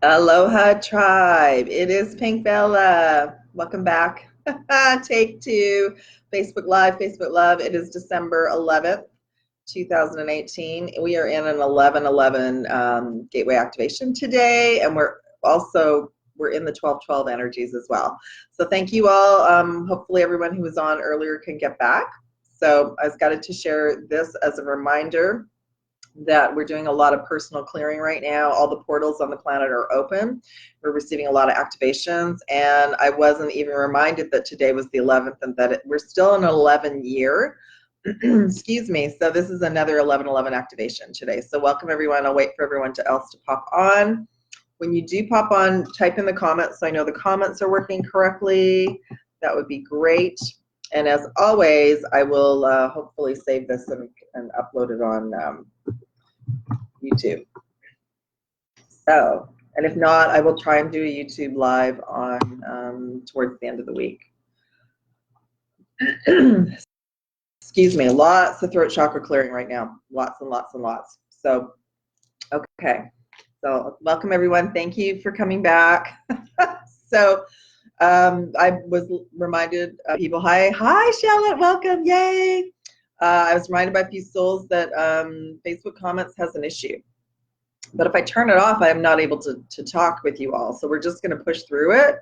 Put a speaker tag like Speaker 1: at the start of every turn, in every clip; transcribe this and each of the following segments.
Speaker 1: Aloha tribe. It is Pink Bella. Welcome back. Take two. Facebook Live, Facebook Love. It is December 11th, 2018. We are in an 11/11 gateway activation today, and we're in the 12/12 energies as well. So thank you all. Hopefully everyone who was on earlier can get back. So I was got to share this as a reminder that we're doing a lot of personal clearing right now. All the portals on the planet are open. We're receiving a lot of activations, and I wasn't even reminded that today was the 11th and that we're still in an 11 year. Excuse me. So this is another 11/11 activation today. So welcome everyone. I'll wait for everyone else to pop on. When you do pop on, type in the comments so I know the comments are working correctly. That would be great. And as always, I will hopefully save this and upload it on YouTube. So, and if not, I will try and do a YouTube live on towards the end of the week. Excuse me, lots of throat chakra clearing right now. Lots and lots and lots. So, okay. So, welcome everyone. Thank you for coming back. So, I was reminded, people, hi Charlotte, welcome, yay. I was reminded by a few souls that Facebook comments has an issue. But if I turn it off, I'm not able to talk with you all. So we're just going to push through it,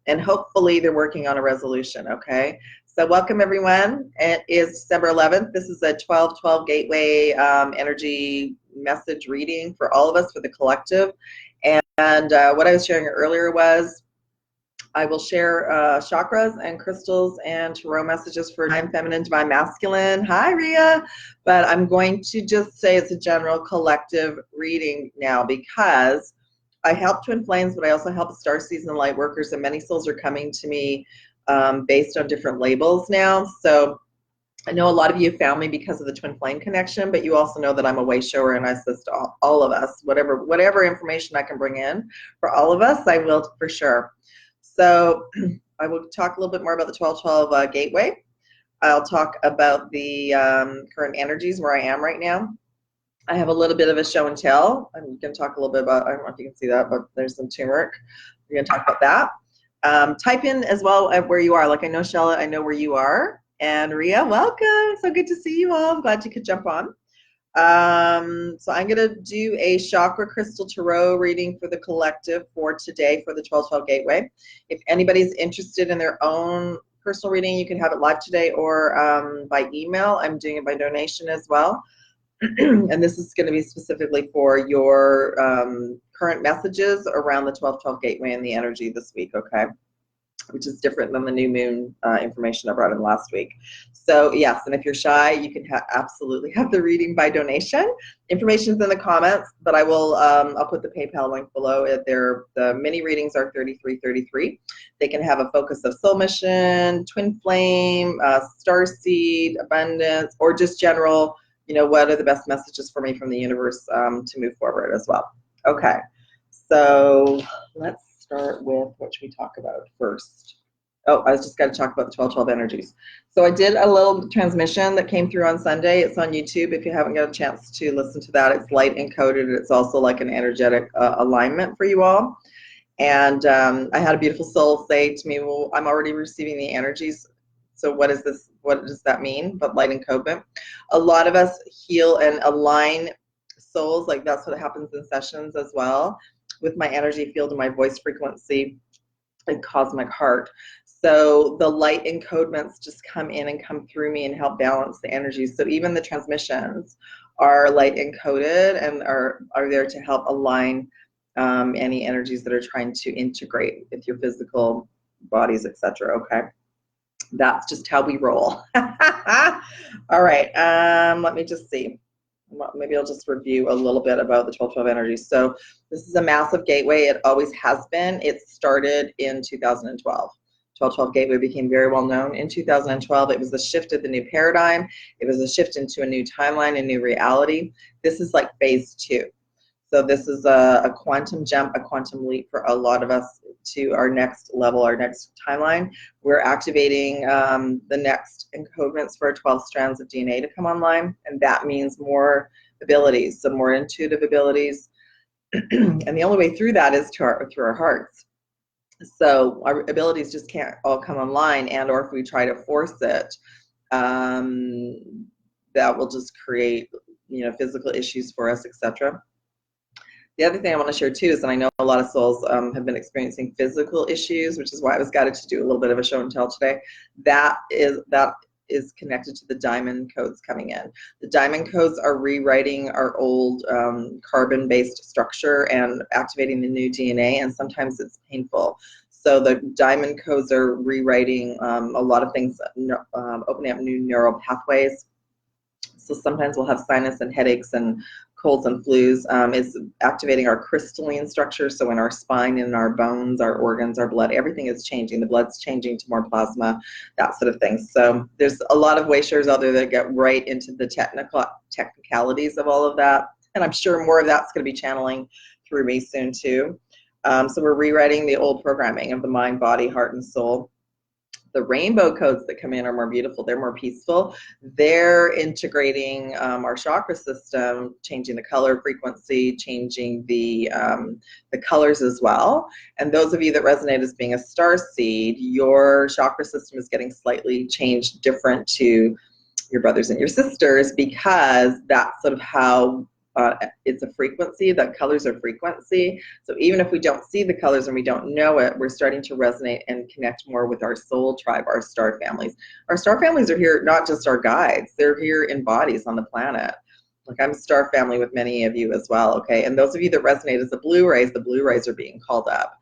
Speaker 1: and hopefully they're working on a resolution, okay? So welcome, everyone. It is December 11th. This is a 12/12 Gateway energy message reading for all of us, for the collective. And what I was sharing earlier was I will share chakras and crystals and tarot messages for divine feminine, divine masculine. Hi, Ria. But I'm going to just say it's a general collective reading now because I help twin flames, but I also help starseeds and light workers, and many souls are coming to me based on different labels now. So I know a lot of you found me because of the twin flame connection, but you also know that I'm a way shower and I assist all of us. Whatever information I can bring in for all of us, I will for sure. So I will talk a little bit more about the 12/12 gateway. I'll talk about the current energies where I am right now. I have a little bit of a show and tell. I'm going to talk a little bit about, I don't know if you can see that, but there's some turmeric. We're going to talk about that. Type in as well at where you are. Like I know, Charlotte, I know where you are. And Ria, welcome. So good to see you all. I'm glad you could jump on. So I'm going to do a chakra crystal tarot reading for the collective for today for the 12/12 gateway. If anybody's interested in their own personal reading, you can have it live today or by email. I'm doing it by donation as well. And this is going to be specifically for your current messages around the 12/12 gateway and the energy this week, okay? Which is different than the new moon information I brought in last week. So yes, and if you're shy, you can absolutely have the reading by donation. Information's in the comments, but I will I'll put the PayPal link below. The mini readings are $33.33. They can have a focus of soul mission, twin flame, starseed, abundance, or just general. You know, what are the best messages for me from the universe to move forward as well. Okay, so let's start with what should we talk about first? Oh, I was just going to talk about the 12/12 energies. So I did a little transmission that came through on Sunday. It's on YouTube if you haven't got a chance to listen to that. It's light encoded. It's also like an energetic alignment for you all. And I had a beautiful soul say to me, well, I'm already receiving the energies. So what is this? What does that mean? But light encodement. A lot of us heal and align souls. Like that's what happens in sessions as well, with my energy field and my voice frequency and cosmic heart. So the light encodements just come in and come through me and help balance the energies. So even the transmissions are light encoded and are there to help align any energies that are trying to integrate with your physical bodies, etc. Okay, that's just how we roll. All right, let me just see. Maybe I'll just review a little bit about the 12/12 energies. So this is a massive gateway. It always has been. It started in 2012. 12/12 gateway became very well known in 2012. It was the shift of the new paradigm. It was a shift into a new timeline, a new reality. This is like phase 2. So this is a quantum jump, a quantum leap for a lot of us to our next level, our next timeline. We're activating the next encodements for 12 strands of DNA to come online, and that means more abilities, some more intuitive abilities, And the only way through that is through our hearts. So our abilities just can't all come online, and or if we try to force it, that will just create, physical issues for us, etc. The other thing I want to share too is that I know a lot of souls have been experiencing physical issues, which is why I was guided to do a little bit of a show and tell today. That is connected to the diamond codes coming in. The diamond codes are rewriting our old carbon-based structure and activating the new DNA, and sometimes it's painful. So the diamond codes are rewriting a lot of things, opening up new neural pathways. So sometimes we'll have sinus and headaches and colds and flus. It's activating our crystalline structure. So in our spine, in our bones, our organs, our blood, everything is changing. The blood's changing to more plasma, that sort of thing. So there's a lot of way sharers out there that get right into the technicalities of all of that. And I'm sure more of that's going to be channeling through me soon too. So we're rewriting the old programming of the mind, body, heart, and soul. The rainbow codes that come in are more beautiful. They're more peaceful. They're integrating our chakra system, changing the color frequency, changing the colors as well. And those of you that resonate as being a starseed, your chakra system is getting slightly changed, different to your brothers and your sisters, because that's sort of how it's a frequency. The colors are frequency. So even if we don't see the colors and we don't know it, we're starting to resonate and connect more with our soul tribe, our star families. Our star families are here, not just our guides. They're here in bodies on the planet. Like, I'm a star family with many of you as well, okay? And those of you that resonate as the blue rays are being called up.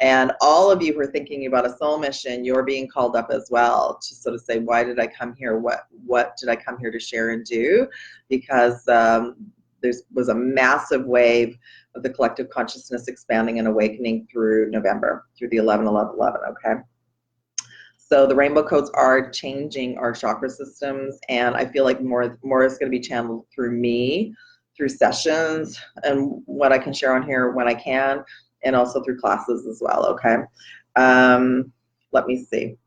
Speaker 1: And all of you who are thinking about a soul mission, you're being called up as well to sort of say, why did I come here? What did I come here to share and do? Because there was a massive wave of the collective consciousness expanding and awakening through November, through the 11-11-11, okay? So the rainbow codes are changing our chakra systems, and I feel like more is going to be channeled through me, through sessions, and what I can share on here when I can, and also through classes as well, okay? Let me see.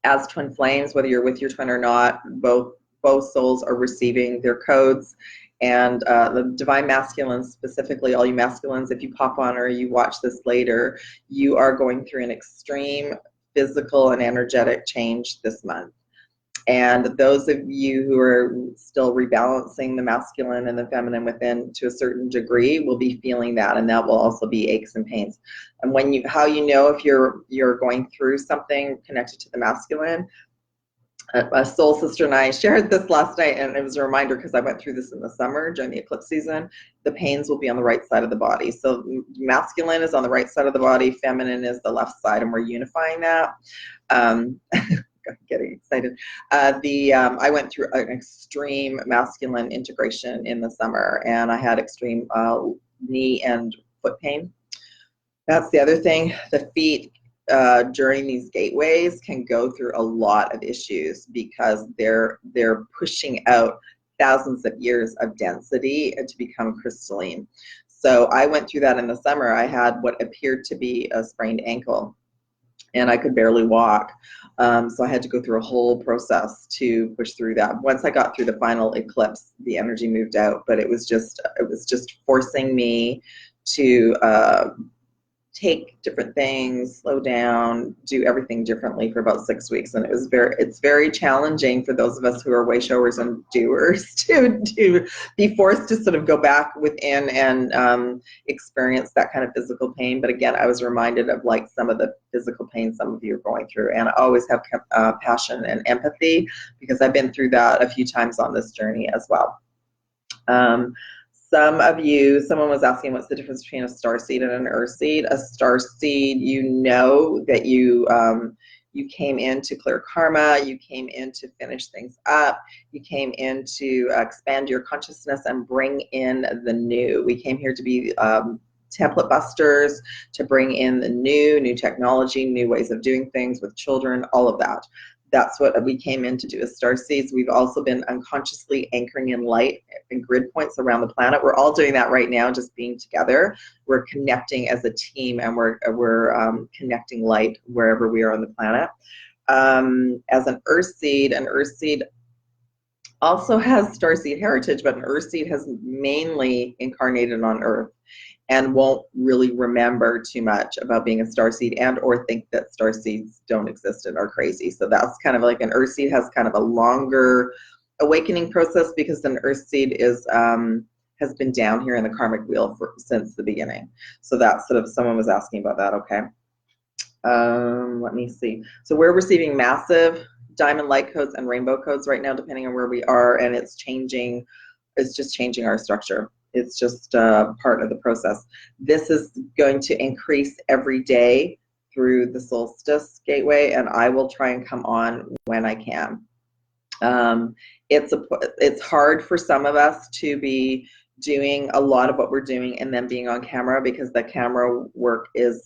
Speaker 1: As twin flames, whether you're with your twin or not, both souls are receiving their codes. And the divine masculines, specifically all you masculines, if you pop on or you watch this later, you are going through an extreme physical and energetic change this month. And those of you who are still rebalancing the masculine and the feminine within to a certain degree will be feeling that, and that will also be aches and pains. And how you know if you're going through something connected to the masculine, a soul sister and I shared this last night, and it was a reminder because I went through this in the summer during the eclipse season. The pains will be on the right side of the body. So masculine is on the right side of the body, feminine is the left side, and we're unifying that. Getting excited. I went through an extreme masculine integration in the summer, and I had extreme knee and foot pain. That's the other thing. The feet during these gateways can go through a lot of issues because they're pushing out thousands of years of density to become crystalline. So I went through that in the summer. I had what appeared to be a sprained ankle, and I could barely walk. So I had to go through a whole process to push through that. Once I got through the final eclipse, the energy moved out, but it was just forcing me to take different things, slow down, do everything differently for about 6 weeks. And it's very challenging for those of us who are way showers and doers to be forced to sort of go back within and experience that kind of physical pain. But again, I was reminded of like some of the physical pain some of you are going through. And I always have passion and empathy because I've been through that a few times on this journey as well. Someone was asking what's the difference between a starseed and an earthseed. A starseed, you know that you came in to clear karma, you came in to finish things up, you came in to expand your consciousness and bring in the new. We came here to be template busters, to bring in the new technology, new ways of doing things with children, all of that. That's what we came in to do as starseeds. We've also been unconsciously anchoring in light and grid points around the planet. We're all doing that right now, just being together. We're connecting as a team, and we're connecting light wherever we are on the planet. As an earthseed also has starseed heritage, but an earthseed has mainly incarnated on Earth. and won't really remember too much about being a starseed and or think that starseeds don't exist and are crazy. So that's kind of like an earth seed has kind of a longer awakening process, because an earth seed is has been down here in the karmic wheel since the beginning. So that's sort of, someone was asking about that. Okay. Let me see. So we're receiving massive diamond light codes and rainbow codes right now, depending on where we are, and it's changing. It's just changing our structure. It's just part of the process. This is going to increase every day through the solstice gateway, and I will try and come on when I can. It's hard for some of us to be doing a lot of what we're doing and then being on camera, because the camera work is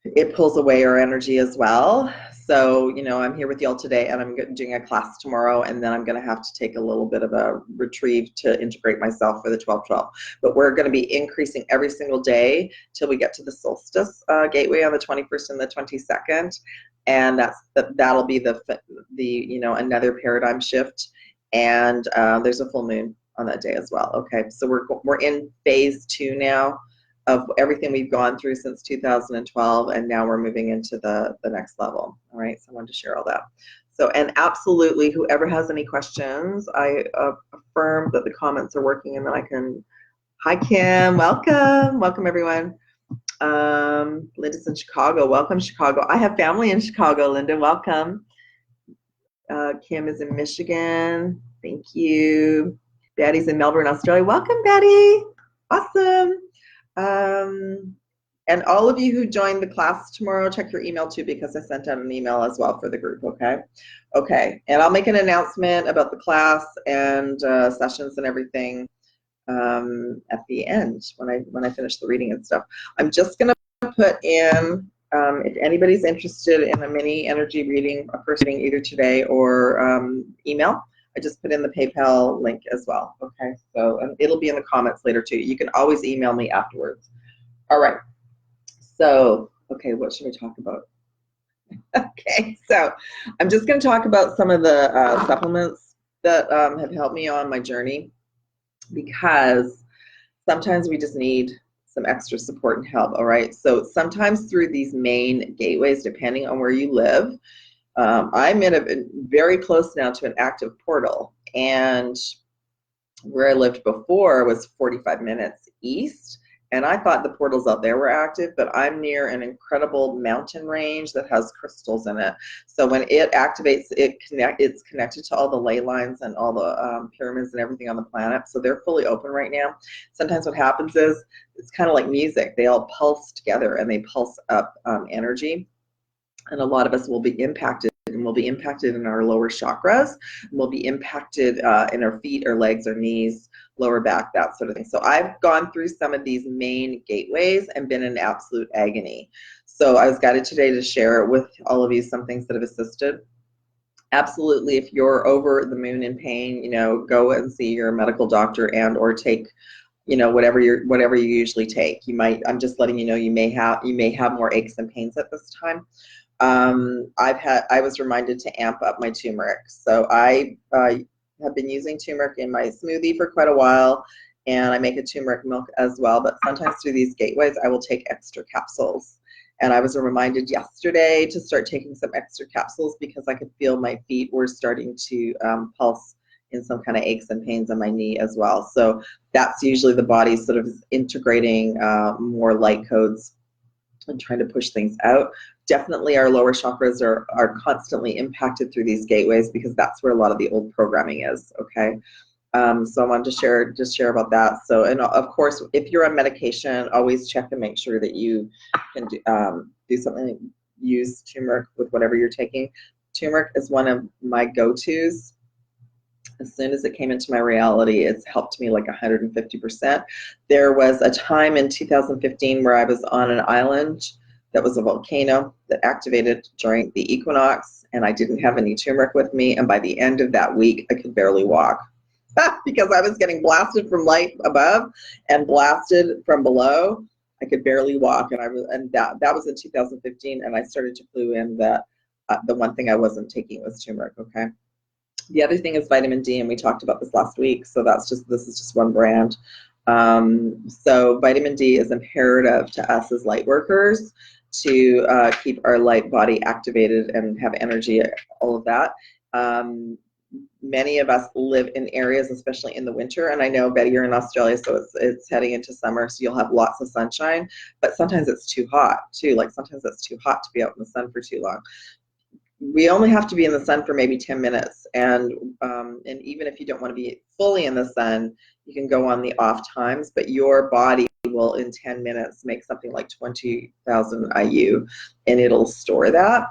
Speaker 1: it pulls away our energy as well. So, you know, I'm here with y'all today, and I'm doing a class tomorrow, and then I'm going to have to take a little bit of a retrieve to integrate myself for the 12/12. But we're going to be increasing every single day till we get to the solstice gateway on the 21st and the 22nd, and that'll be the you know, another paradigm shift. And there's a full moon on that day as well. Okay, so we're in phase 2 now of everything we've gone through since 2012, and now we're moving into the next level. All right, so I wanted to share all that. So, and absolutely, whoever has any questions, I affirm that the comments are working, and then I can. Hi, Kim. Welcome everyone. Linda's in Chicago. Welcome, Chicago. I have family in Chicago. Linda, welcome. Kim is in Michigan. Thank you. Betty's in Melbourne, Australia. Welcome, Betty. Awesome. And all of you who join the class tomorrow, check your email too, because I sent out an email as well for the group. Okay, and I'll make an announcement about the class and sessions and everything at the end when I finish the reading and stuff. I'm just gonna put in, if anybody's interested in a mini energy reading, a first reading either today or email, I just put in the PayPal link as well. Okay, so it'll be in the comments later too. You can always email me afterwards. All right, so okay, what should we talk about? Okay, so I'm just going to talk about some of the supplements that have helped me on my journey, because sometimes we just need some extra support and help. All right, so sometimes through these main gateways, depending on where you live, I'm very close now to an active portal, and where I lived before was 45 minutes east, and I thought the portals out there were active, but I'm near an incredible mountain range that has crystals in it. So when it activates, it's connected to all the ley lines and all the pyramids and everything on the planet, so they're fully open right now. Sometimes what happens is, it's kind of like music. They all pulse together, and they pulse up energy. And a lot of us will be impacted, and we'll be impacted in our lower chakras, and we'll be impacted in our feet, our legs, our knees, lower back, that sort of thing. So I've gone through some of these main gateways and been in absolute agony. So I was guided today to share with all of you some things that have assisted. Absolutely, if you're over the moon in pain, you know, go and see your medical doctor and or take, you know, whatever you usually take. You might, I'm just letting you know, you may have more aches and pains at this time. I was reminded to amp up my turmeric. So I have been using turmeric in my smoothie for quite a while, and I make a turmeric milk as well. But sometimes through these gateways, I will take extra capsules. And I was reminded yesterday to start taking some extra capsules, because I could feel my feet were starting to pulse in some kind of aches and pains on my knee as well. So that's usually the body sort of integrating more light codes and trying to push things out. Definitely our lower chakras are constantly impacted through these gateways, because that's where a lot of the old programming is. Okay, so I wanted to share about that. So, and of course, if you're on medication, always check and make sure that you can do something like use turmeric with whatever you're taking. Turmeric is one of my go-tos. As soon as it came into my reality, it's helped me like 150%. There was a time in 2015 where I was on an island that was a volcano that activated during the equinox, and I didn't have any turmeric with me, and by the end of that week, I could barely walk because I was getting blasted from light above and blasted from below. I could barely walk, and that was in 2015, and I started to clue in that the one thing I wasn't taking was turmeric. Okay. The other thing is vitamin D, and we talked about this last week. So this is just one brand. So vitamin D is imperative to us as light workers to keep our light body activated and have energy, all of that. Many of us live in areas, especially in the winter, and I know, Betty, you're in Australia, so it's heading into summer, so you'll have lots of sunshine, but sometimes it's too hot too. Like sometimes it's too hot to be out in the sun for too long. We only have to be in the sun for maybe 10 minutes, and even if you don't want to be fully in the sun, you can go on the off times, but your body will in 10 minutes make something like 20,000 IU, and it'll store that.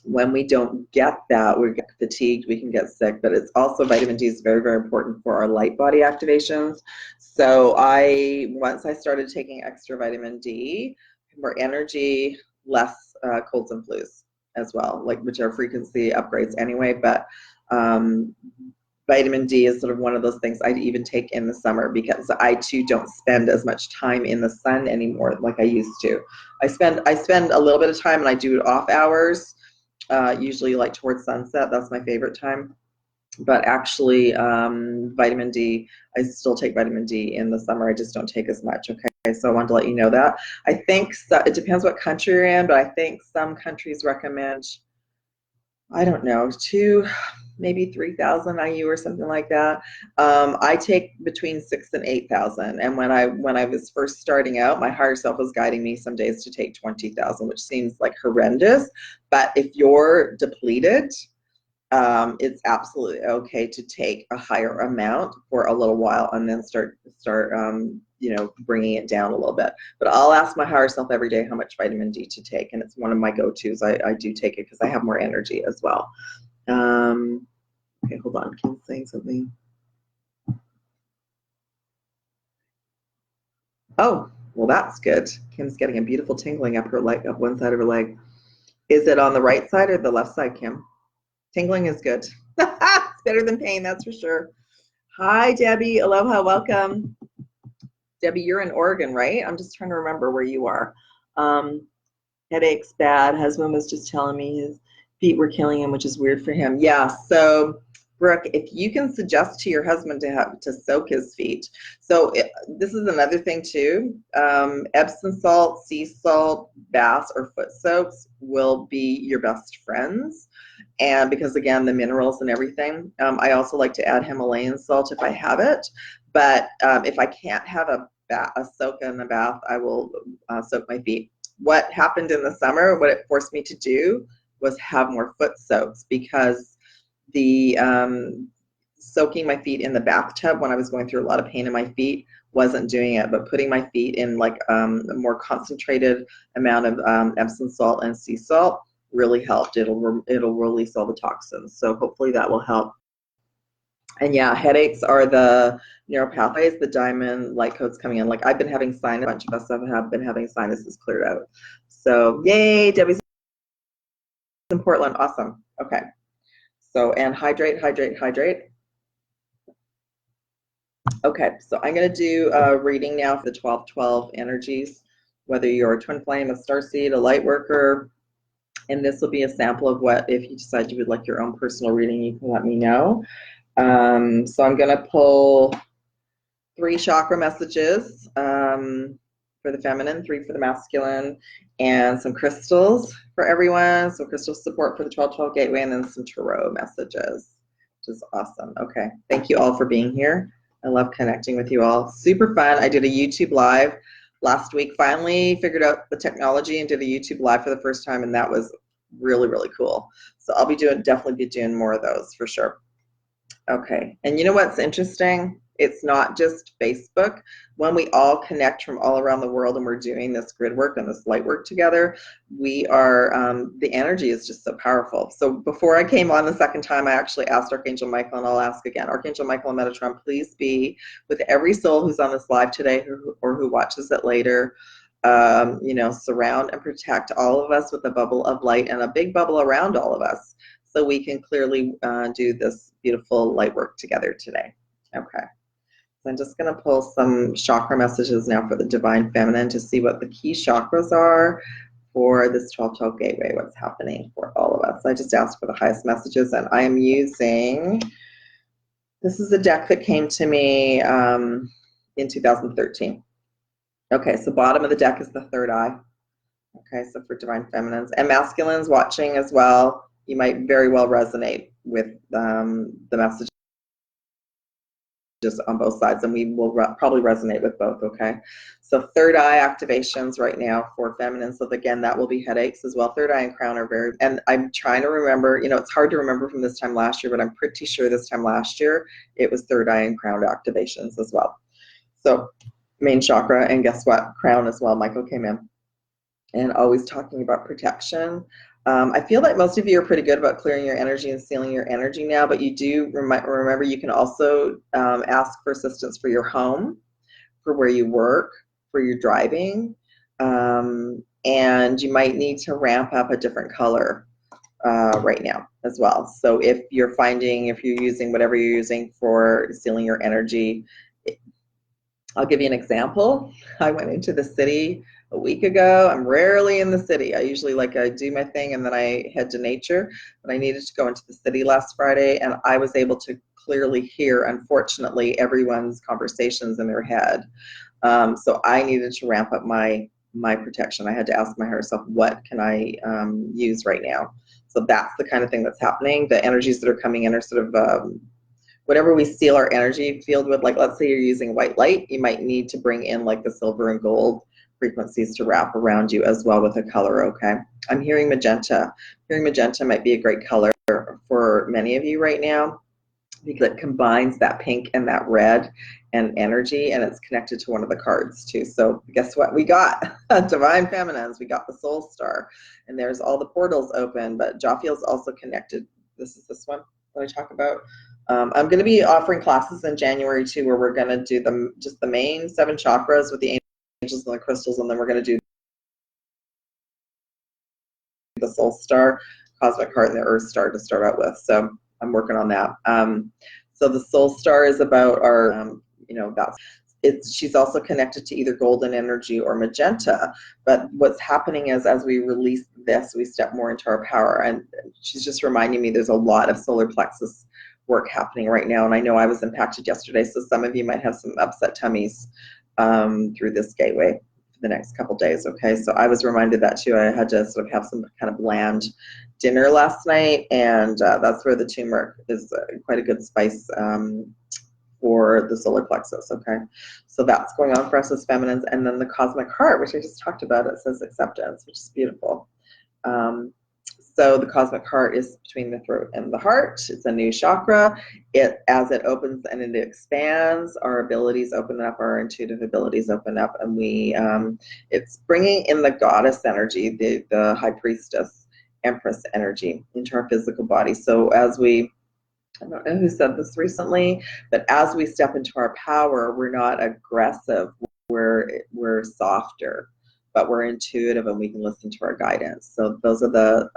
Speaker 1: When we don't get that, we get fatigued, we can get sick, but it's also, vitamin D is very, very important for our light body activations. So once I started taking extra vitamin D, more energy, less colds and flus as well, like, which are frequency upgrades anyway, but vitamin D is sort of one of those things I even take in the summer, because I too don't spend as much time in the sun anymore like I used to. I spend a little bit of time, and I do it off hours, usually like towards sunset. That's my favorite time. But actually, vitamin D, I still take vitamin D in the summer. I just don't take as much. Okay, so I wanted to let you know that. I think it depends what country you're in, but I think some countries recommend, I don't know, maybe 3,000 IU or something like that. I take between 6,000 and 8,000. And when I was first starting out, my higher self was guiding me some days to take 20,000, which seems like horrendous. But if you're depleted, it's absolutely okay to take a higher amount for a little while and then start bringing it down a little bit. But I'll ask my higher self every day how much vitamin D to take, and it's one of my go-tos. I do take it because I have more energy as well. Okay, hold on. Kim's saying something. Oh, well, that's good. Kim's getting a beautiful tingling up her leg, up one side of her leg. Is it on the right side or the left side, Kim? Tingling is good. It's better than pain, that's for sure. Hi, Debbie. Aloha, welcome. Debbie, you're in Oregon, right? I'm just trying to remember where you are. Headaches bad. Husband was just telling me his feet were killing him, which is weird for him. Yeah, so Brooke, if you can suggest to your husband to soak his feet. So this is another thing too. Epsom salt, sea salt, baths, or foot soaks will be your best friends. And because, again, the minerals and everything. I also like to add Himalayan salt if I have it. But if I can't have a soak in the bath, I will soak my feet. What happened in the summer, what it forced me to do was have more foot soaks, because the soaking my feet in the bathtub when I was going through a lot of pain in my feet wasn't doing it, but putting my feet in like a more concentrated amount of Epsom salt and sea salt really helped. It'll release all the toxins, so hopefully that will help. And yeah, headaches are the neuropathways, the diamond light codes coming in. Like I've been having sinus, a bunch of us have been having sinuses cleared out. So yay, Debbie's in Portland, awesome. Okay, so, and hydrate. Okay, so I'm going to do a reading now for the 1212 energies, whether you're a twin flame, a starseed, a light worker, and this will be a sample of what, if you decide you would like your own personal reading, you can let me know. So I'm going to pull 3 chakra messages for the feminine, 3 for the masculine, and some crystals for everyone. So crystal support for the 1212 gateway, and then some tarot messages, which is awesome. Okay, thank you all for being here. I love connecting with you all. Super fun. I did a YouTube live last week. Finally figured out the technology and did a YouTube live for the first time, and that was really, really cool. So I'll be definitely be doing more of those for sure. Okay, and you know what's interesting? It's not just Facebook. When we all connect from all around the world and we're doing this grid work and this light work together, we are, the energy is just so powerful. So before I came on the second time, I actually asked Archangel Michael, and I'll ask again, Archangel Michael and Metatron, please be with every soul who's on this live today or who watches it later. Surround and protect all of us with a bubble of light and a big bubble around all of us, so we can clearly do this beautiful light work together today. Okay. So I'm just going to pull some chakra messages now for the Divine Feminine to see what the key chakras are for this 1212 gateway, what's happening for all of us. I just asked for the highest messages, and I am using, this is a deck that came to me in 2013. Okay, so bottom of the deck is the third eye. Okay, so for divine feminines and masculines watching as well, you might very well resonate with the messages on both sides, and we will probably resonate with both. Okay, so third eye activations right now for feminine. So again, that will be headaches as well. Third eye and crown are very, and I'm trying to remember, you know, it's hard to remember from this time last year, but I'm pretty sure this time last year it was third eye and crown activations as well. So main chakra, and guess what, crown as well. Michael came in and always talking about protection. I feel like most of you are pretty good about clearing your energy and sealing your energy now, but you do remember you can also ask for assistance for your home, for where you work, for your driving, and you might need to ramp up a different color right now as well. So if you're using whatever you're using for sealing your energy, I'll give you an example. I went into the city a week ago. I'm rarely in the city. I usually I do my thing and then I head to nature, but I needed to go into the city last Friday, and I was able to clearly hear, unfortunately, everyone's conversations in their head. So I needed to ramp up my protection. I had to ask my higher self, what can I use right now? So that's the kind of thing that's happening. The energies that are coming in are sort of whatever we seal our energy field with, like let's say you're using white light, you might need to bring in like the silver and gold frequencies to wrap around you as well with a color. Okay, I'm hearing magenta. Hearing magenta might be a great color for many of you right now, because it combines that pink and that red and energy, and it's connected to one of the cards too. So guess what we got? Divine Feminines, we got the Soul Star, and there's all the portals open, but Jophiel's also connected. This is this one that I talk about. I'm going to be offering classes in January too, where we're going to do just the main 7 chakras with the angels and the crystals, and then we're going to do the Soul Star, Cosmic Heart, and the Earth Star to start out with. So I'm working on that. So the Soul Star is about our, she's also connected to either golden energy or magenta. But what's happening is, as we release this, we step more into our power. And she's just reminding me there's a lot of solar plexus work happening right now, and I know I was impacted yesterday, so some of you might have some upset tummies through this gateway for the next couple days. Okay, so I was reminded that too. I had to sort of have some kind of bland dinner last night, and that's where the turmeric is quite a good spice for the solar plexus. Okay, so that's going on for us as feminines. And then the Cosmic Heart, which I just talked about, it says acceptance, which is beautiful. So the Cosmic Heart is between the throat and the heart. It's a new chakra. As it opens and it expands, our abilities open up, our intuitive abilities open up, and it's bringing in the goddess energy, the high priestess, empress energy into our physical body. So as I don't know who said this recently, but as we step into our power, we're not aggressive. We're softer, but we're intuitive and we can listen to our guidance. So those are the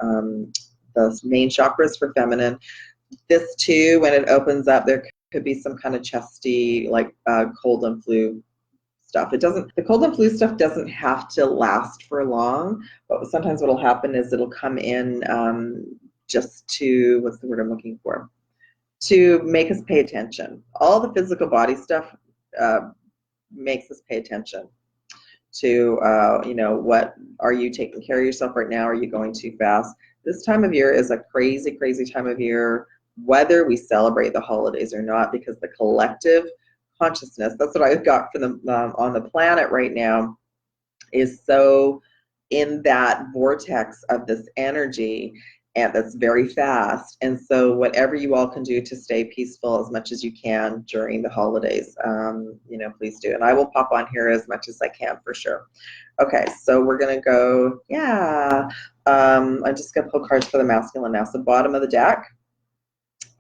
Speaker 1: main chakras for feminine. This too, when it opens up, there could be some kind of chesty, like cold and flu stuff. The cold and flu stuff doesn't have to last for long, but sometimes what'll happen is it'll come in just to, what's the word I'm looking for? To make us pay attention. All the physical body stuff makes us pay attention to, what are you taking care of yourself right now? Are you going too fast? This time of year is a crazy, crazy time of year, whether we celebrate the holidays or not, because the collective consciousness, that's what I've got for them on the planet right now, is so in that vortex of this energy, and that's very fast. And so whatever you all can do to stay peaceful as much as you can during the holidays, please do. And I will pop on here as much as I can for sure. Okay, so we're gonna go, I'm just gonna pull cards for the masculine now. So bottom of the deck,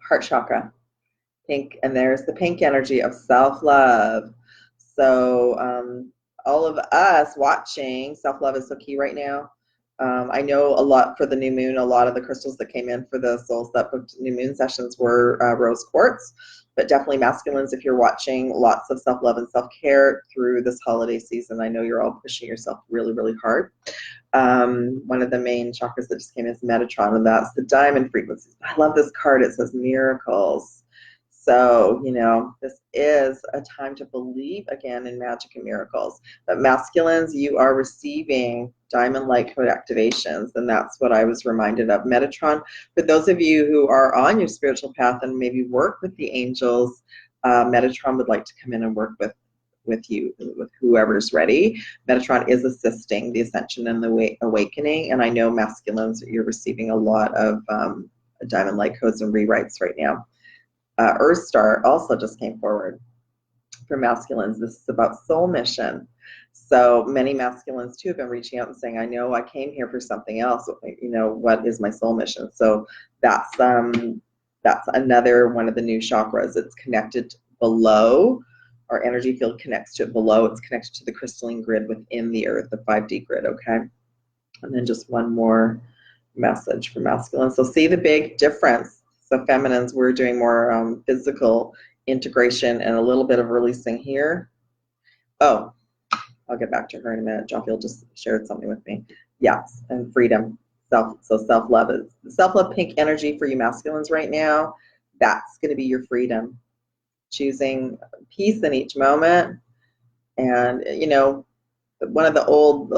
Speaker 1: heart chakra, pink, and there's the pink energy of self-love. So all of us watching, self-love is so key right now. I know a lot for the new moon, a lot of the crystals that came in for the souls that booked new moon sessions were rose quartz, but definitely masculines, if you're watching, lots of self-love and self-care through this holiday season. I know you're all pushing yourself really, really hard. One of the main chakras that just came in is Metatron, and that's the diamond frequencies. I love this card. It says miracles. So, you know, this is a time to believe again in magic and miracles. But masculines, you are receiving diamond light code activations, and that's what I was reminded of. Metatron, for those of you who are on your spiritual path and maybe work with the angels, Metatron would like to come in and work with you, with whoever's ready. Metatron is assisting the ascension and the awakening, and I know masculines, you're receiving a lot of diamond light codes and rewrites right now. Earth Star also just came forward for masculines. This is about soul mission. So many masculines too have been reaching out and saying, I know I came here for something else. You know, what is my soul mission? So that's another one of the new chakras. It's connected below. Our energy field connects to it below. It's connected to the crystalline grid within the earth, the 5D grid, okay? And then just one more message for masculine. So see the big difference. So feminines, we're doing more physical integration and a little bit of releasing here. Oh, I'll get back to her in a minute. Joffiel just shared something with me. Yes, and freedom. Self-love is self-love pink energy for you masculines right now. That's going to be your freedom. Choosing peace in each moment. And, you know, one of the old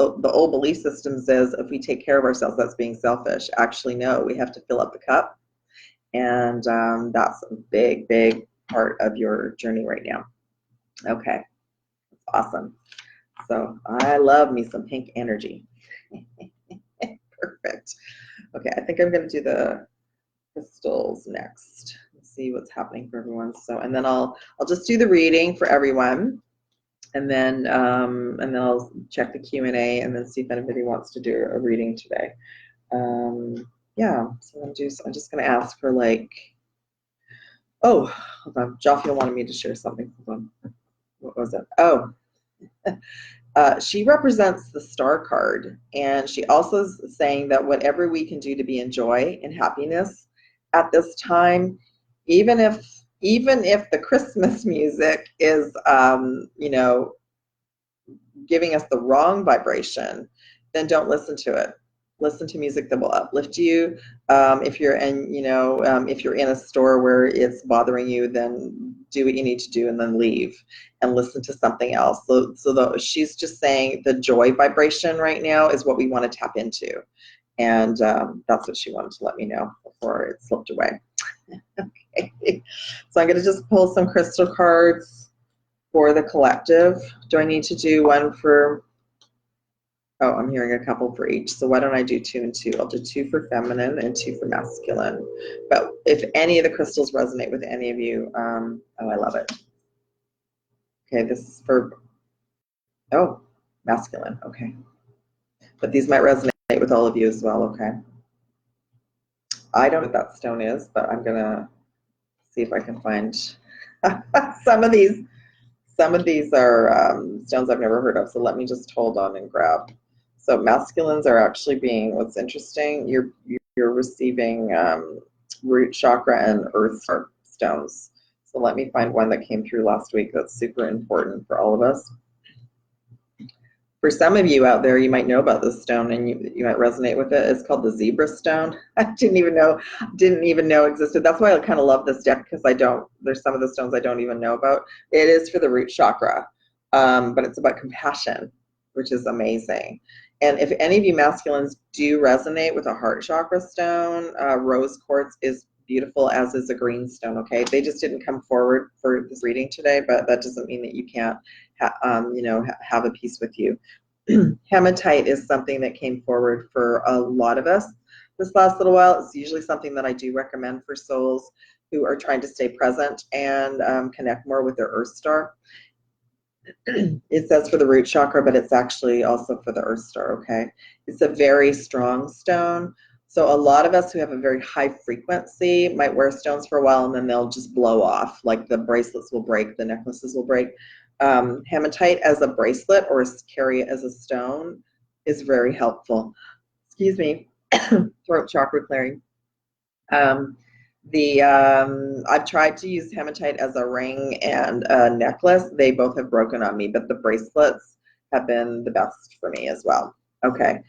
Speaker 1: belief systems is if we take care of ourselves, that's being selfish. Actually, no, we have to fill up the cup. And that's a big, big part of your journey right now. Okay, awesome. So I love me some pink energy. Perfect. Okay, I think I'm going to do the crystals next. Let's see what's happening for everyone. So, and then I'll just do the reading for everyone, and then I'll check the Q&A and then see if anybody wants to do a reading today. Yeah, so I'm just going to ask for like, oh, hold on. Joffiel wanted me to share something. Hold on. What was it? Oh, she represents the star card, and she also is saying that whatever we can do to be in joy and happiness at this time, even if the Christmas music is, you know, giving us the wrong vibration, then don't listen to it. Listen to music that will uplift you. If you're if you're in a store where it's bothering you, then do what you need to do and then leave and listen to something else. So she's just saying the joy vibration right now is what we want to tap into, and that's what she wanted to let me know before it slipped away. Okay, so I'm going to just pull some crystal cards for the collective. Do I need to do one for? Oh, I'm hearing a couple for each. So why don't I do 2 and 2? I'll do 2 for feminine and 2 for masculine. But if any of the crystals resonate with any of you, oh, I love it. Okay, this is for, oh, masculine. Okay. But these might resonate with all of you as well, okay? I don't know what that stone is, but I'm going to see if I can find some of these. Some of these are stones I've never heard of, so let me just hold on and grab. So masculines are actually being, what's interesting, you're receiving root chakra and earth stones. So let me find one that came through last week that's super important for all of us. For some of you out there, you might know about this stone and you might resonate with it. It's called the zebra stone. I didn't even know existed. That's why I kind of love this deck, because there's some of the stones I don't even know about. It is for the root chakra, but it's about compassion, which is amazing. And if any of you masculines do resonate with a heart chakra stone, rose quartz is beautiful, as is a green stone, okay? They just didn't come forward for this reading today, but that doesn't mean that you can't have a piece with you. Hematite is something that came forward for a lot of us this last little while. It's usually something that I do recommend for souls who are trying to stay present and connect more with their earth star. It says for the root chakra, but it's actually also for the earth star, okay? It's a very strong stone. So a lot of us who have a very high frequency might wear stones for a while and then they'll just blow off. Like the bracelets will break, the necklaces will break. Hematite as a bracelet or carry it as a stone is very helpful. Excuse me, throat chakra clearing. I've tried to use hematite as a ring and a necklace. They both have broken on me, but the bracelets have been the best for me as well. Okay,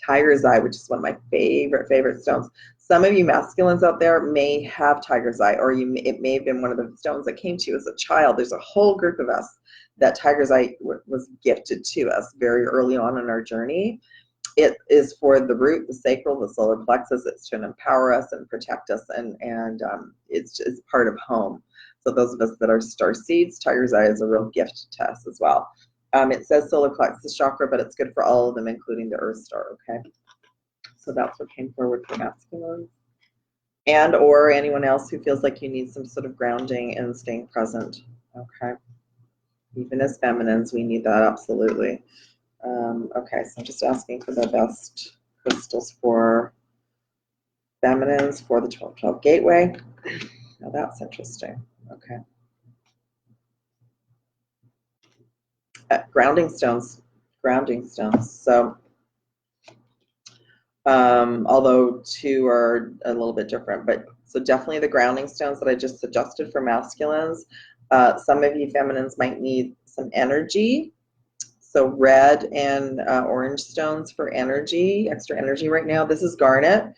Speaker 1: Tiger's Eye, which is one of my favorite stones. Some of you masculines out there may have Tiger's Eye, or it may have been one of the stones that came to you as a child. There's a whole group of us that Tiger's Eye was gifted to us very early on in our journey. It is for the root, the sacral, the solar plexus. It's to empower us and protect us, and it's part of home. So those of us that are star seeds, Tiger's Eye is a real gift to us as well. It says solar plexus chakra, but it's good for all of them, including the Earth star, okay? So that's what came forward for masculines. And or anyone else who feels like you need some sort of grounding and staying present, okay? Even as feminines, we need that, absolutely. Okay, so I'm just asking for the best crystals for feminines for the 12-12 gateway. Now that's interesting, okay. Grounding stones. So although two are a little bit different, but so definitely the grounding stones that I just suggested for masculines. Some of you feminines might need some energy. So red and orange stones for energy, extra energy right now. This is garnet,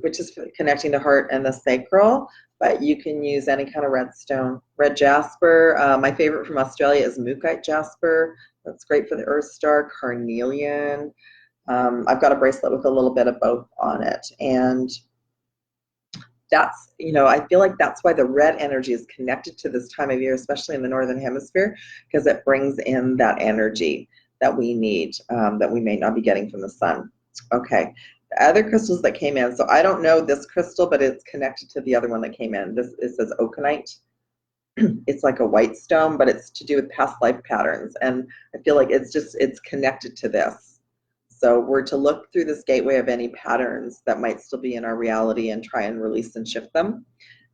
Speaker 1: which is connecting the heart and the sacral, but you can use any kind of red stone. Red jasper, my favorite from Australia is mookaite jasper. That's great for the Earth star. Carnelian. I've got a bracelet with a little bit of both on it, and that's, you know, I feel like that's why the red energy is connected to this time of year, especially in the Northern Hemisphere, because it brings in that energy that we need, that we may not be getting from the sun. Okay, the other crystals that came in, so I don't know this crystal, but it's connected to the other one that came in. It says oconite. It's like a white stone, but it's to do with past life patterns, and I feel like it's connected to this. So we're to look through this gateway of any patterns that might still be in our reality and try and release and shift them.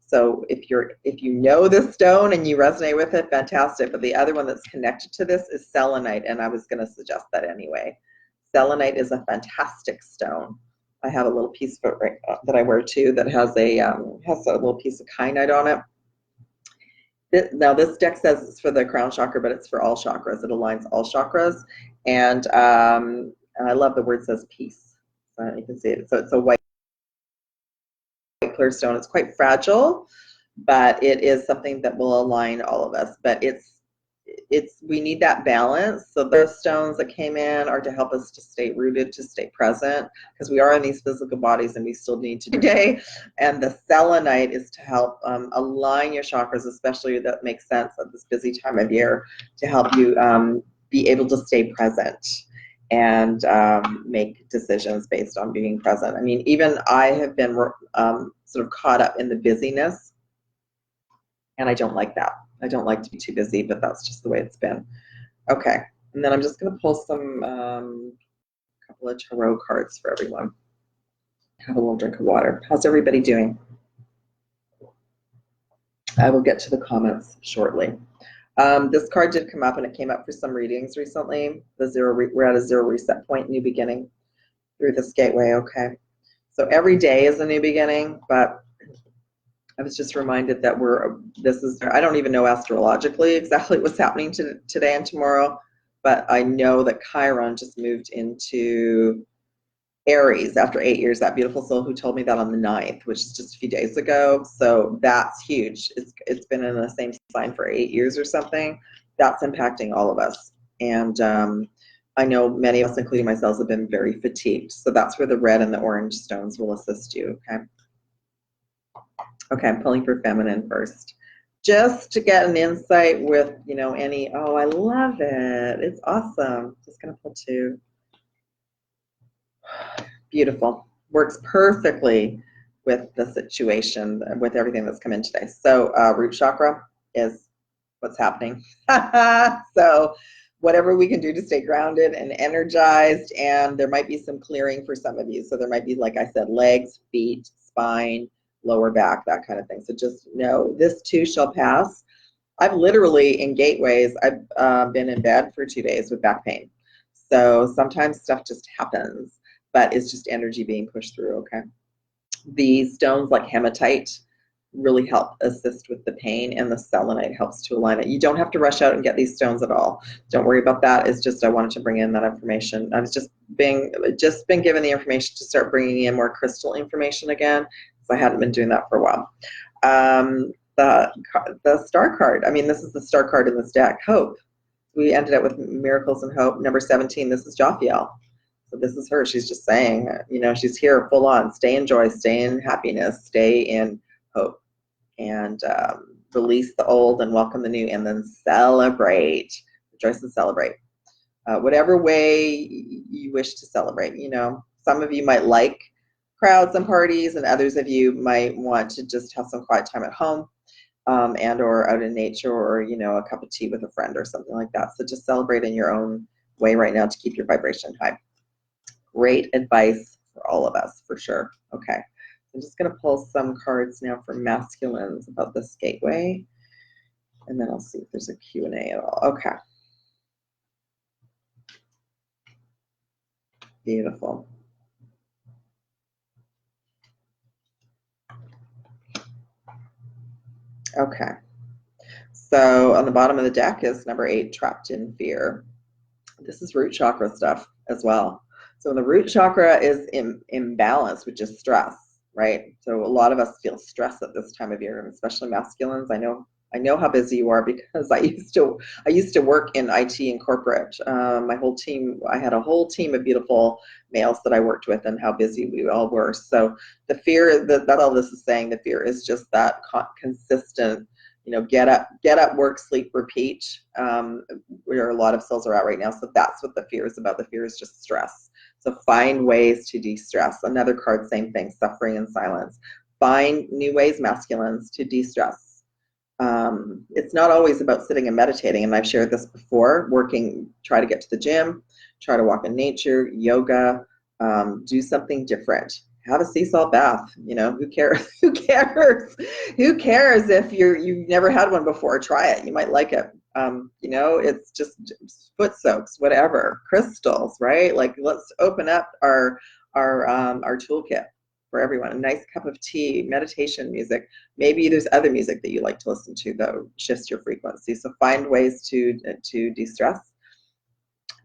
Speaker 1: So if you know this stone and you resonate with it, fantastic. But the other one that's connected to this is selenite, and I was going to suggest that anyway. Selenite is a fantastic stone. I have a little piece of it that I wear too that has a little piece of kyanite on it. Now this deck says it's for the crown chakra, but it's for all chakras. It aligns all chakras, and I love the word says peace. You can see it. So it's a white clear stone. It's quite fragile, but it is something that will align all of us. But we need that balance. So those stones that came in are to help us to stay rooted, to stay present, because we are in these physical bodies and we still need to today. And the selenite is to help align your chakras, especially that makes sense at this busy time of year, to help you be able to stay present and make decisions based on being present. I mean, even I have been sort of caught up in the busyness, and I don't like that. I don't like to be too busy, but that's just the way it's been. Okay, and then I'm just going to pull some couple of tarot cards for everyone. Have a little drink of water. How's everybody doing? I will get to the comments shortly. This card did come up, and it came up for some readings recently. We're at a zero reset point, new beginning through this gateway. Okay, so every day is a new beginning, but I was just reminded that I don't even know astrologically exactly what's happening today and tomorrow, but I know that Chiron just moved into Aries after 8 years. That beautiful soul who told me that on the 9th, which is just a few days ago. So that's huge. It's been in the same sign for 8 years or something. That's impacting all of us. And I know many of us, including myself, have been very fatigued. So that's where the red and the orange stones will assist you, okay? Okay, I'm pulling for feminine first. Just to get an insight with, you know, oh, I love it. It's awesome. Just gonna pull two. Beautiful. Works perfectly with the situation, with everything that's come in today. So root chakra is what's happening. So whatever we can do to stay grounded and energized, and there might be some clearing for some of you. So there might be, like I said, legs, feet, spine, lower back, that kind of thing. So just know this too shall pass. I've literally, in gateways, I've been in bed for 2 days with back pain. So sometimes stuff just happens, but it's just energy being pushed through, okay? The stones like hematite, really help assist with the pain, and the selenite helps to align it. You don't have to rush out and get these stones at all. Don't worry about that. It's just I wanted to bring in that information. I was just been given the information to start bringing in more crystal information again, because I hadn't been doing that for a while. The star card. I mean, this is the star card in this deck. Hope. We ended up with miracles and hope. Number 17. This is Jophiel. So this is her. She's just saying, you know, she's here full on. Stay in joy. Stay in happiness. Stay in hope. And release the old and welcome the new, and then celebrate. Rejoice and celebrate. Whatever way you wish to celebrate. You know, some of you might like crowds and parties, and others of you might want to just have some quiet time at home, and or out in nature, or, you know, a cup of tea with a friend or something like that. So just celebrate in your own way right now to keep your vibration high. Great advice for all of us, for sure. Okay. I'm just going to pull some cards now for masculines about this gateway, and then I'll see if there's a Q&A at all. Okay. Beautiful. Okay. So on the bottom of the deck is number 8, trapped in fear. This is root chakra stuff as well. So when the root chakra is imbalanced, which is stress, right? So a lot of us feel stress at this time of year, and especially masculines. I know how busy you are, because I used to work in IT and corporate. My whole team, I had a whole team of beautiful males that I worked with, and how busy we all were. So the fear that all this is saying, the fear is just that consistent, you know, get up, work, sleep, repeat, where a lot of souls are at right now. So that's what the fear is about. The fear is just stress. So find ways to de-stress. Another card, same thing, suffering and silence. Find new ways, masculines, to de-stress. It's not always about sitting and meditating, and I've shared this before. Try to get to the gym, try to walk in nature, yoga, do something different. Have a sea salt bath. You know, who cares? Who cares? Who cares if you've never had one before? Try it. You might like it. You know, it's just foot soaks, whatever, crystals, right? Like, let's open up our toolkit for everyone. A nice cup of tea, meditation music. Maybe there's other music that you like to listen to that shifts your frequency. So find ways to de-stress.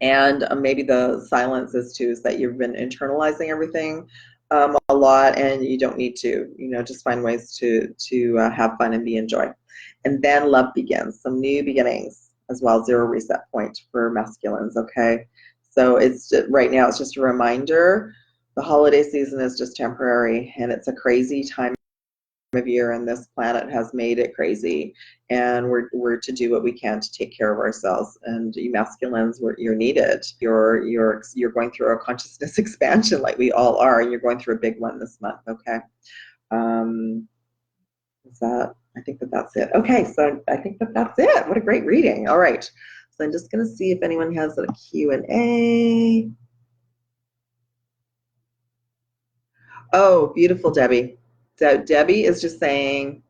Speaker 1: And maybe the silence is that you've been internalizing everything a lot, and you don't need to. You know, just find ways to have fun and be in joy. And then love begins, some new beginnings as well. 0 reset point for masculines. Okay, so right now it's just a reminder. The holiday season is just temporary, and it's a crazy time of year, and this planet has made it crazy, and we're to do what we can to take care of ourselves. And you masculines, you're needed. You're going through a consciousness expansion, like we all are, and you're going through a big one this month. Okay, I think that's it. Okay, so I think that's it. What a great reading. All right, so I'm just going to see if anyone has a Q&A. Oh, beautiful, Debbie. So Debbie is just saying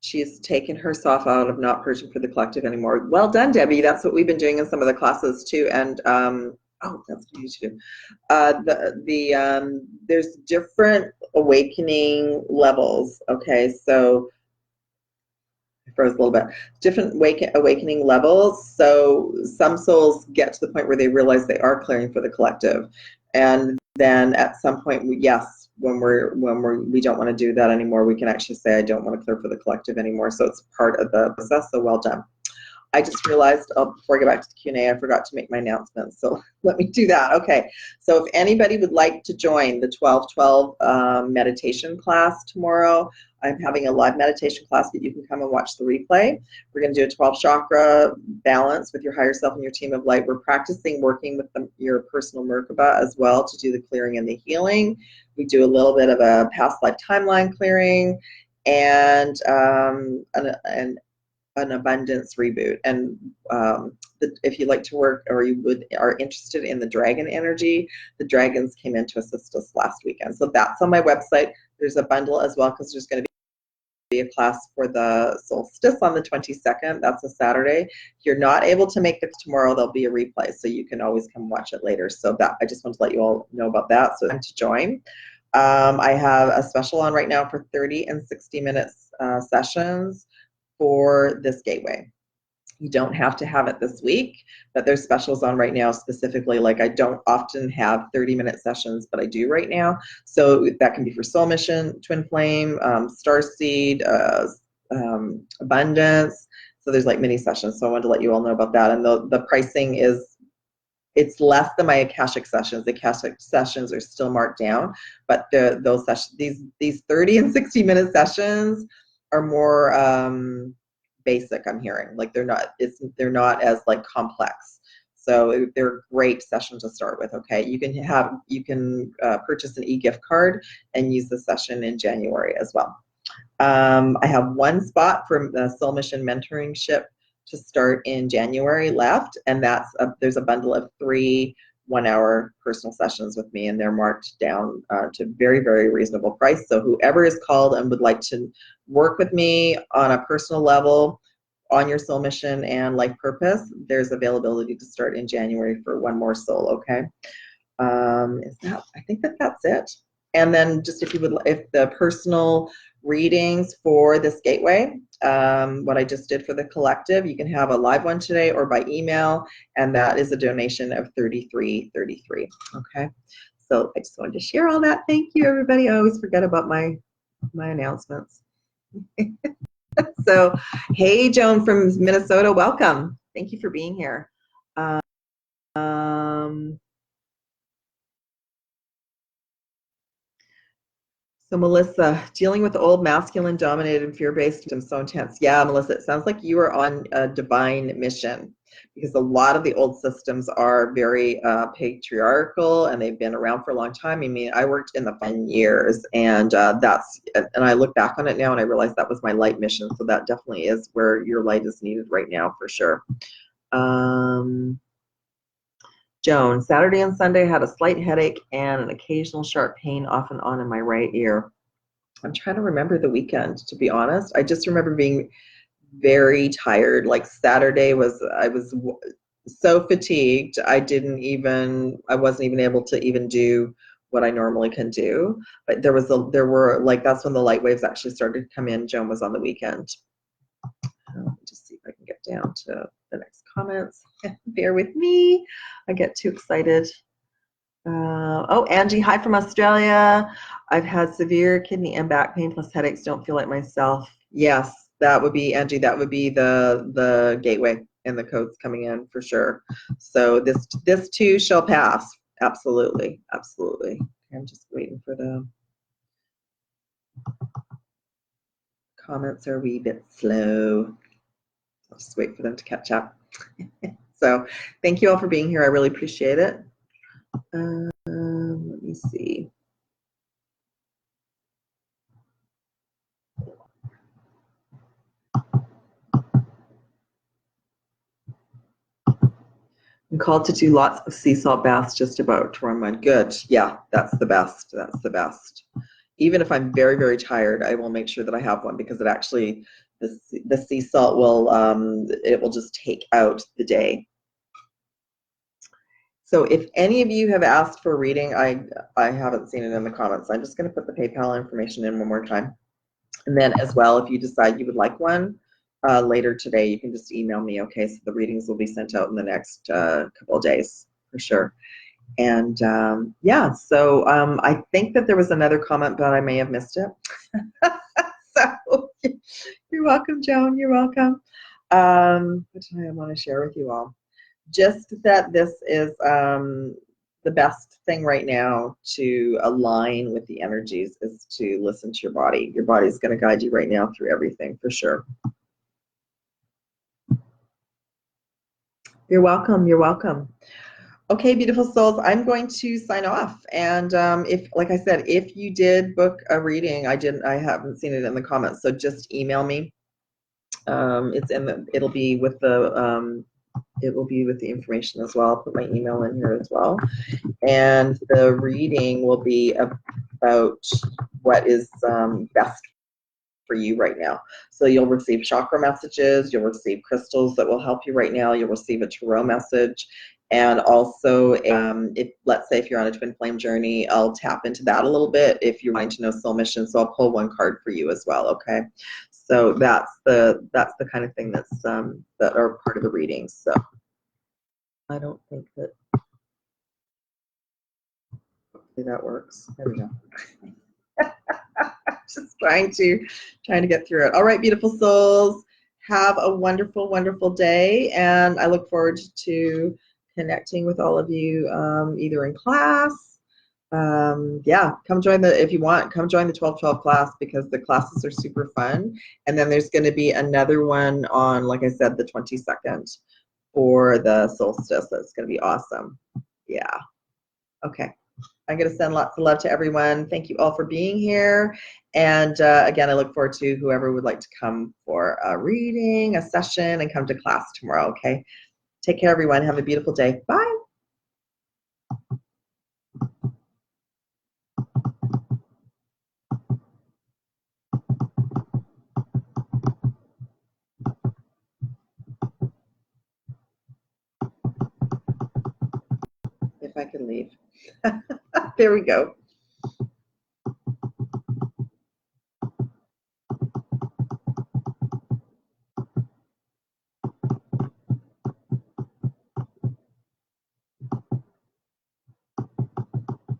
Speaker 1: she's taken herself out of not purging for the collective anymore. Well done, Debbie. That's what we've been doing in some of the classes too. And oh, that's what you do. There's different awakening levels. Okay, so I froze a little bit. Different awakening levels. So some souls get to the point where they realize they are clearing for the collective, and then at some point, yes, when we don't want to do that anymore, we can actually say, I don't want to clear for the collective anymore. So it's part of the process. So well done. I just realized, before I get back to the Q&A, I forgot to make my announcements. So let me do that. Okay. So if anybody would like to join the 12-12 meditation class tomorrow, I'm having a live meditation class, but you can come and watch the replay. We're going to do a 12 chakra balance with your higher self and your team of light. We're practicing working with your personal Merkaba as well to do the clearing and the healing. We do a little bit of a past life timeline clearing, and an abundance reboot. And if you like to work, or are interested in the dragon energy, the dragons came in to assist us last weekend. So that's on my website. There's a bundle as well, because there's going to be a class for the solstice on the 22nd. That's a Saturday. If you're not able to make this tomorrow, there'll be a replay, so you can always come watch it later. So that, I just want to let you all know about that. So time to join. I have a special on right now for 30 and 60 minutes sessions for this gateway. You don't have to have it this week, but there's specials on right now specifically. Like, I don't often have 30-minute sessions, but I do right now. So that can be for Soul Mission, Twin Flame, Starseed, Abundance. So there's like mini sessions. So I wanted to let you all know about that. And the pricing is, it's less than my Akashic sessions. The Akashic sessions are still marked down, but those sessions, these 30 and 60-minute sessions are more basic. I'm hearing, like, they're not as like complex. So they're great sessions to start with. Okay, you can purchase an e-gift card and use the session in January as well. I have one spot for the Soul Mission Mentoringship to start in January left, and there's a bundle of 3 one-hour personal sessions with me, and they're marked down to very, very reasonable price. So whoever is called and would like to work with me on a personal level on your soul mission and life purpose, there's availability to start in January for one more soul. Okay, I think that's it. And then just if the personal readings for this gateway, what I just did for the collective, you can have a live one today or by email, and that is a donation of $33.33. Okay, so I just wanted to share all that. Thank you, everybody. I always forget about my announcements. So, hey, Joan from Minnesota, welcome. Thank you for being here. So Melissa, dealing with old masculine dominated fear-based and so intense. Yeah, Melissa, it sounds like you are on a divine mission, because a lot of the old systems are very patriarchal, and they've been around for a long time. I mean, I worked in the 10 years, and I look back on it now and I realize that was my light mission. So that definitely is where your light is needed right now for sure. Joan, Saturday and Sunday had a slight headache and an occasional sharp pain off and on in my right ear. I'm trying to remember the weekend, to be honest. I just remember being very tired. Like Saturday I was so fatigued. I wasn't even able to even do what I normally can do. But that's when the light waves actually started to come in. Joan was on the weekend. Let me just see if I can get down to the next comments. Bear with me. I get too excited. Oh, Angie, hi from Australia. I've had severe kidney and back pain plus headaches. Don't feel like myself. Yes, that would be, Angie, that would be the gateway and the codes coming in for sure. So this too shall pass. Absolutely, absolutely. I'm just waiting for the comments are a wee bit slow. I'll just wait for them to catch up. So thank you all for being here. I really appreciate it. Let me see. I'm called to do lots of sea salt baths just about to run mine. Good. Yeah, that's the best. That's the best. Even if I'm very, very tired, I will make sure that I have one, because it actually, the sea salt will just take out the day. So if any of you have asked for a reading, I haven't seen it in the comments. I'm just going to put the PayPal information in one more time. And then as well, if you decide you would like one later today, you can just email me, okay? So the readings will be sent out in the next couple of days for sure. And yeah, so I think that there was another comment, but I may have missed it. So you're welcome, Joan, you're welcome. What do I want to share with you all? Just that this is the best thing right now to align with the energies is to listen to your body. Your body is going to guide you right now through everything for sure. You're welcome. You're welcome. Okay, beautiful souls, I'm going to sign off. And if, like I said, if you did book a reading, I haven't seen it in the comments, so just email me. It'll be with the information as well. I'll put my email in here as well. And the reading will be about what is best for you right now. So you'll receive chakra messages, you'll receive crystals that will help you right now, you'll receive a tarot message, And also, if let's say if you're on a twin flame journey, I'll tap into that a little bit if you're wanting to know soul mission. So I'll pull one card for you as well. Okay, so that's the kind of thing that's that are part of the reading. So I don't think that hopefully that works. There we go. Just trying to get through it. All right, beautiful souls. Have a wonderful, wonderful day, and I look forward to connecting with all of you either in class. Yeah, come join if you want, come join the 12-12 class because the classes are super fun. And then there's going to be another one on, like I said, the 22nd for the solstice. That's going to be awesome. Yeah. Okay. I'm going to send lots of love to everyone. Thank you all for being here. And again, I look forward to whoever would like to come for a reading, a session, and come to class tomorrow, okay? Take care, everyone. Have a beautiful day. Bye. If I can leave. There we go.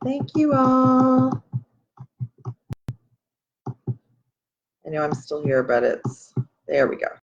Speaker 1: Thank you all. I know I'm still here, but there we go.